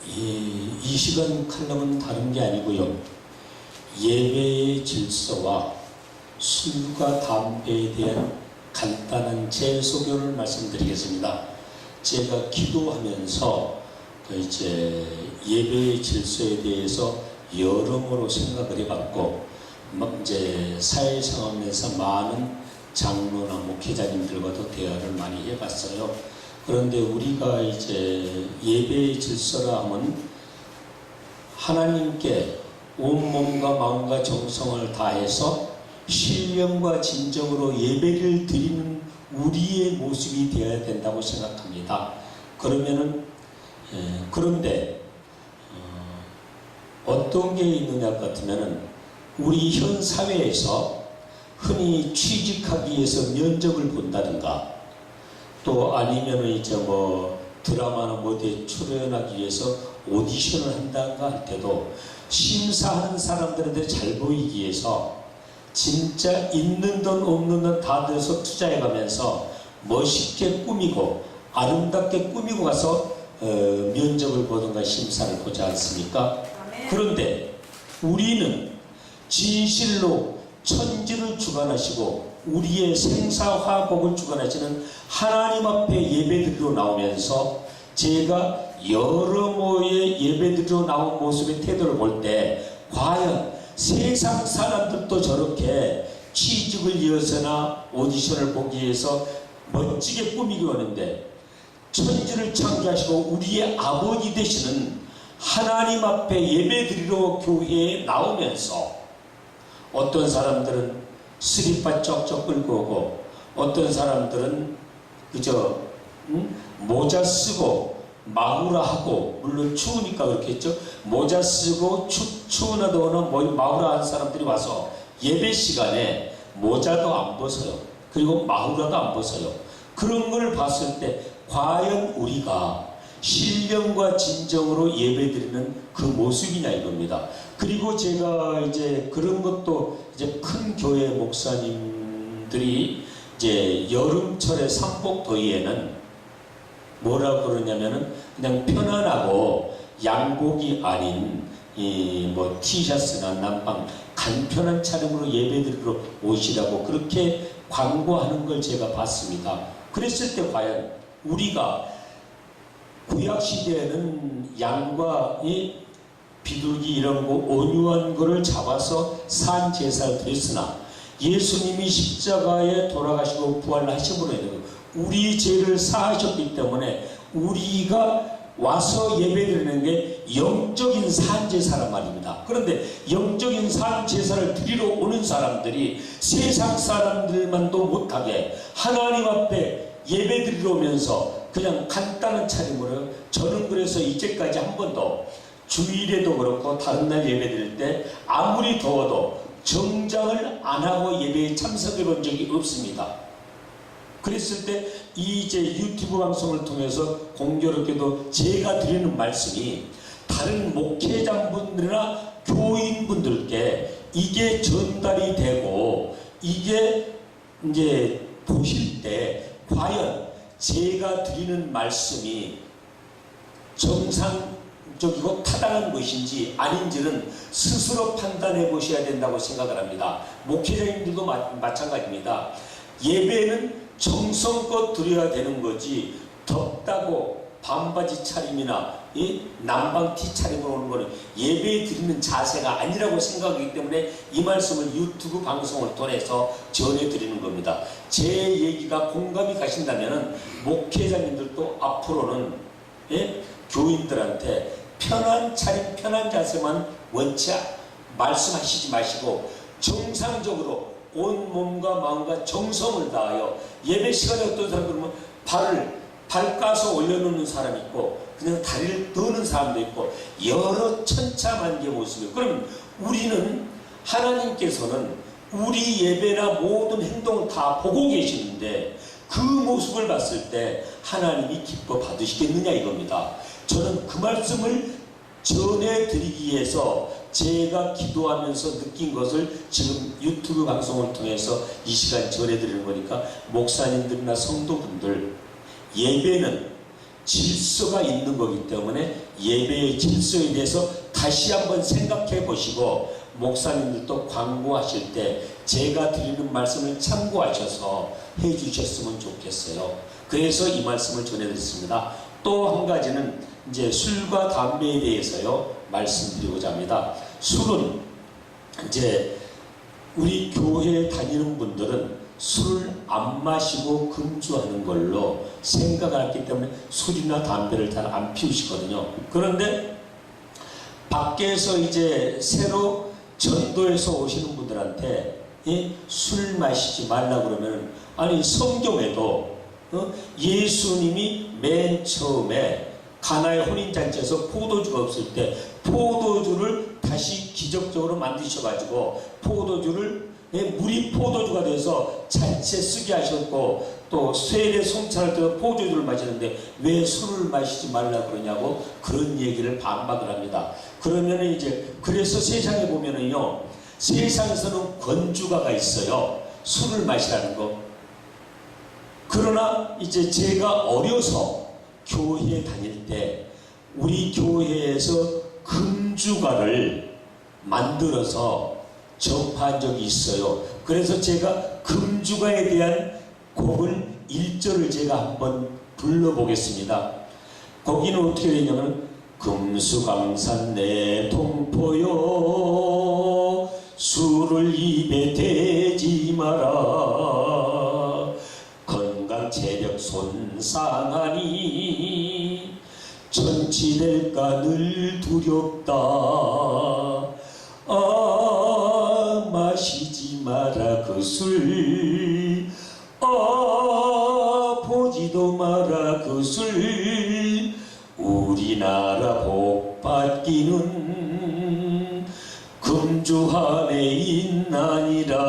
이 시간 칼럼은 다른 게 아니고요. 예배의 질서와 술과 담배에 대한 간단한 제 소견을 말씀드리겠습니다. 제가 기도하면서 이제 예배의 질서에 대해서 여러모로 생각을 해봤고, 이제 사회 상황에서 많은 장로나 목회자님들과도 대화를 많이 해봤어요. 그런데 우리가 이제 예배의 질서라 하면 하나님께 온몸과 마음과 정성을 다해서 신령과 진정으로 예배를 드리는 우리의 모습이 되어야 된다고 생각합니다. 그런데 어떤 게 있느냐 같으면은 우리 현 사회에서 흔히 취직하기 위해서 면접을 본다든가, 또 아니면은 이제 드라마나 어디에 출연하기 위해서 오디션을 한다든가 할 때도 심사하는 사람들한테 잘 보이기 위해서 진짜 있는 돈 없는 돈 다 들어서 투자해가면서 멋있게 꾸미고 아름답게 꾸미고 가서 면접을 보든가 심사를 보지 않습니까? 그런데 우리는 진실로 천지를 주관하시고 우리의 생사화복을 주관하시는 하나님 앞에 예배드리러 나오면서 제가 여러모의 예배드리러 나온 모습의 태도를 볼 때 과연 세상 사람들도 저렇게 취직을 위해서나 오디션을 보기 위해서 멋지게 꾸미기 원하는데, 천지를 창조하시고 우리의 아버지 되시는 하나님 앞에 예배드리러 교회에 나오면서 어떤 사람들은 스리빠 쩍쩍 끌고 오고, 어떤 사람들은 그저 모자 쓰고 마구라 하고, 물론 추우니까 그렇겠죠. 모자 쓰고 추우나 더우나 마구라 하는 사람들이 와서 예배 시간에 모자도 안 벗어요. 그리고 마구라도 안 벗어요. 그런 걸 봤을 때 과연 우리가 신령과 진정으로 예배드리는 그 모습이냐 이겁니다. 그리고 제가 이제 그런 것도 이제 큰 교회 목사님들이 이제 여름철에 삼복더위에는 뭐라고 그러냐면은 그냥 편안하고 양복이 아닌 티셔츠나 남방 간편한 차림으로 예배드리러 오시라고 그렇게 광고하는 걸 제가 봤습니다. 그랬을 때 과연 우리가 구약시대에는 양과 비둘기 이런 거 온유한 거를 잡아서 산 제사를 드렸으나 예수님이 십자가에 돌아가시고 부활하심으로 인해 우리 죄를 사하셨기 때문에 우리가 와서 예배드리는 게 영적인 산제사란 말입니다. 그런데 영적인 산제사를 드리러 오는 사람들이 세상 사람들만도 못하게 하나님 앞에 예배드리러 오면서 그냥 간단한 차림으로, 저는 그래서 이제까지 한 번도 주일에도 그렇고 다른 날 예배드릴 때 아무리 더워도 정장을 안 하고 예배에 참석해 본 적이 없습니다. 그랬을 때 이제 유튜브 방송을 통해서 공교롭게도 제가 드리는 말씀이 다른 목회자분들이나 교인분들께 이게 전달이 되고 이게 이제 보실 때 과연 제가 드리는 말씀이 정상적이고 타당한 것인지 아닌지는 스스로 판단해 보셔야 된다고 생각을 합니다. 목회자님들도 마찬가지입니다. 예배는 정성껏 드려야 되는 거지 덥다고 반바지 차림이나 남방 티 차림으로 오는 거는 예배에 드리는 자세가 아니라고 생각하기 때문에 이 말씀을 유튜브 방송을 통해서 전해드리는 겁니다. 제 얘기가 공감이 가신다면 목회자님들도 앞으로는 교인들한테 편한 차림, 편한 자세만 원치 말씀하시지 마시고 정상적으로 온 몸과 마음과 정성을 다하여 예배 시간에 어떤 사람들은 발 까서 올려놓는 사람이 있고 그냥 다리를 떠는 사람도 있고 여러 천차만개 모습이에요. 그럼 우리는 하나님께서는 우리 예배나 모든 행동을 다 보고 계시는데 그 모습을 봤을 때 하나님이 기뻐 받으시겠느냐 이겁니다. 저는 그 말씀을 전해드리기 위해서 제가 기도하면서 느낀 것을 지금 유튜브 방송을 통해서 이 시간 전해드리는 거니까 목사님들이나 성도분들, 예배는 질서가 있는 거기 때문에 예배의 질서에 대해서 다시 한번 생각해 보시고, 목사님들도 광고하실 때 제가 드리는 말씀을 참고하셔서 해 주셨으면 좋겠어요. 그래서 이 말씀을 전해드렸습니다. 또 한 가지는 이제 술과 담배에 대해서요 말씀드리고자 합니다. 술은 이제 우리 교회에 다니는 분들은 술을 안 마시고 금주하는 걸로 생각을 했기 때문에 술이나 담배를 잘 안 피우시거든요. 그런데 밖에서 이제 새로 전도에서 오시는 분들한테 술 마시지 말라 그러면, 아니 성경에도 예수님이 맨 처음에 가나의 혼인잔치에서 포도주가 없을 때 포도주를 다시 기적적으로 만드셔가지고 포도주를 물이 포도주가 돼서 잔치에 쓰게 하셨고, 또 세례 송찬할 때도 포도주를 마시는데 왜 술을 마시지 말라 그러냐고 그런 얘기를 반박을 합니다. 그러면 이제 그래서 세상에 보면은요, 세상에서는 권주가가 있어요. 술을 마시라는 거. 그러나 이제 제가 어려서 교회에 다닐 때 우리 교회에서 금주가를 만들어서 접한 적이 있어요. 그래서 제가 금주가에 대한 곡을 1절을 제가 한번 불러보겠습니다. 거기는 어떻게 되냐면, 금수강산 내 동포여 술을 입에 대지 마라. 건강 체력 손상하니 전치될까 늘 두렵다. 마시지 마라 그 술, 보지도 마라 그 술. 우리나라 복받기는 금주 안에 있나니라.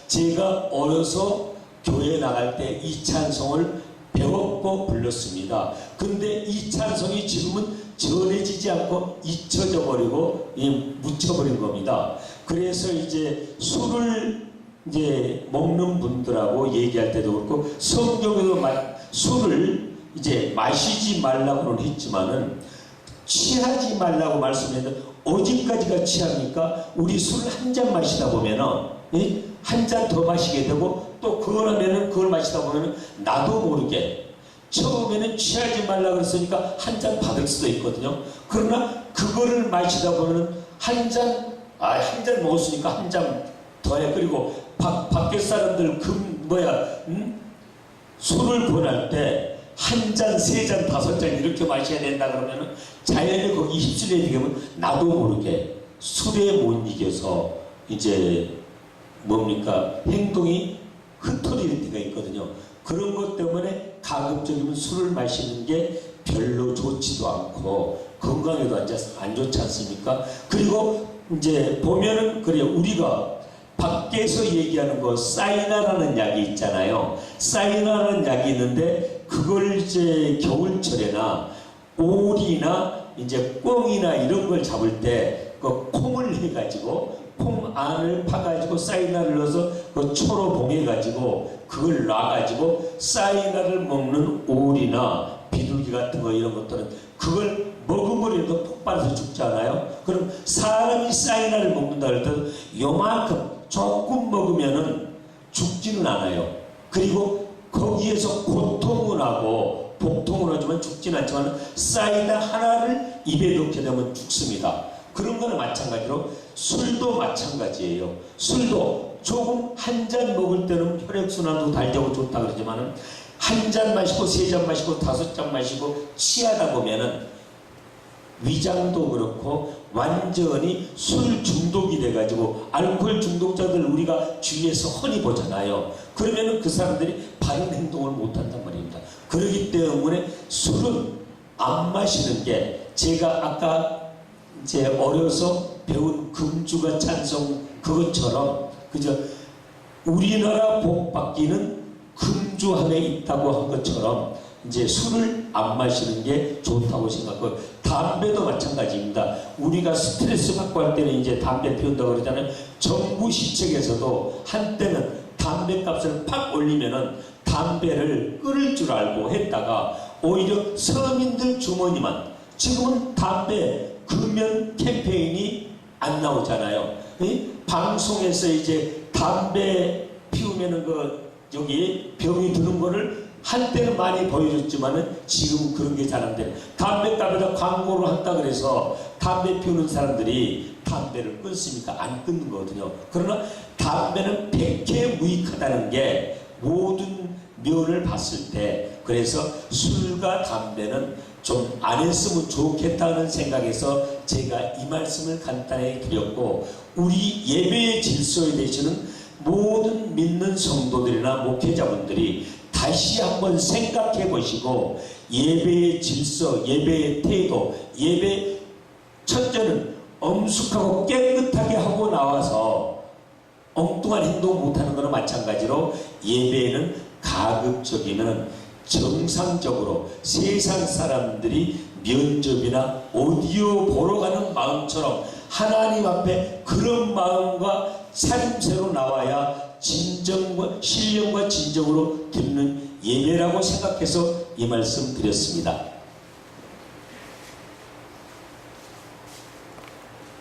제가 어려서 교회 나갈 때 이 찬송을 배웠고 불렀습니다. 근데 이 찬송이 지금은 전해지지 않고 잊혀져 버리고 묻혀버린 겁니다. 그래서 이제 술을 이제 먹는 분들하고 얘기할 때도 그렇고, 성경에도 술을 이제 마시지 말라고는 했지만은 취하지 말라고 말씀했는데, 어디까지가 취합니까? 우리 술 한 잔 마시다 보면은 한 잔 더 마시게 되고, 또 그러면은 그걸 마시다 보면은 나도 모르게 처음에는 취하지 말라 그랬으니까 한 잔 받을 수도 있거든요. 그러나 그거를 마시다 보면은 한 잔 먹었으니까 한 잔 더해. 그리고 밖에 사람들 술을 권할 때 한 잔, 세 잔, 다섯 잔 이렇게 마셔야 된다 그러면은 자연히 거기 휩쓸리게 되면 나도 모르게 술에 못 이겨서 이제 행동이 흩어질 때가 있거든요. 그런 것 때문에 가급적이면 술을 마시는 게 별로 좋지도 않고 건강에도 안 좋지 않습니까? 그리고 이제 보면은 그래요. 우리가 밖에서 얘기하는 거 사이나라는 약이 있잖아요. 사이나라는 약이 있는데 그걸 이제 겨울철에나 오리나 이제 꿩이나 이런 걸 잡을 때 그 콩을 해가지고 콩 안을 파가지고 사이나를 넣어서 그 초로 봉해가지고 그걸 놔가지고 사이나를 먹는 오리나 비둘기 같은 거 이런 것들은 그걸 먹음으로도 폭발해서 죽잖아요. 그럼 사람이 사이나를 먹는다 할 때는 요만큼 조금 먹으면은 죽지는 않아요. 그리고 거기에서 고통은 하고 복통은 하지만 죽지는 않지만 사이다 하나를 입에 넣게 되면 죽습니다. 그런 거는 마찬가지로 술도 마찬가지예요. 술도 조금 한 잔 먹을 때는 혈액순환도 달되고 좋다 그러지만은 한 잔 마시고 세 잔 마시고 다섯 잔 마시고 취하다 보면은 위장도 그렇고 완전히 술 중독이 돼가지고 알코올 중독자들 우리가 주위에서 흔히 보잖아요. 그러면은 그 사람들이 바른 행동을 못한단 말입니다. 그렇기 때문에 술은 안 마시는 게, 제가 아까 이제 어려서 배운 금주가 찬송 그것처럼 그저 우리나라 복받기는 금주 안에 있다고 한 것처럼 이제 술을 안 마시는 게 좋다고 생각하고, 담배도 마찬가지입니다. 우리가 스트레스 받고 할 때는 이제 담배 피운다고 그러잖아요. 정부 시책에서도 한때는 담배 값을 팍 올리면은 담배를 끊을 줄 알고 했다가 오히려 서민들 주머니만, 지금은 담배 금연 캠페인이 안 나오잖아요. 방송에서 이제 담배 피우면은 여기 병이 드는 거를 한때는 많이 보여줬지만은 지금 그런 게 잘 안 돼요. 담배값에다 광고를 한다 그래서 담배 피우는 사람들이 담배를 끊습니까? 안 끊는 거거든요. 그러나 담배는 백해무익하다는 게 모든 면을 봤을 때, 그래서 술과 담배는 좀 안 했으면 좋겠다는 생각에서 제가 이 말씀을 간단히 드렸고, 우리 예배의 질서에 대해서는 모든 믿는 성도들이나 목회자분들이 다시 한번 생각해 보시고, 예배의 질서, 예배의 태도, 예배 첫째는 엄숙하고 깨끗하게 하고 나와서 엉뚱한 행동 못하는 거나 마찬가지로, 예배에는 가급적이면 정상적으로 세상 사람들이 면접이나 오디오 보러 가는 마음처럼 하나님 앞에 그런 마음과 차림새로 나와야 진정과 신령과 진정으로 드리는 예배라고 생각해서 이 말씀 드렸습니다.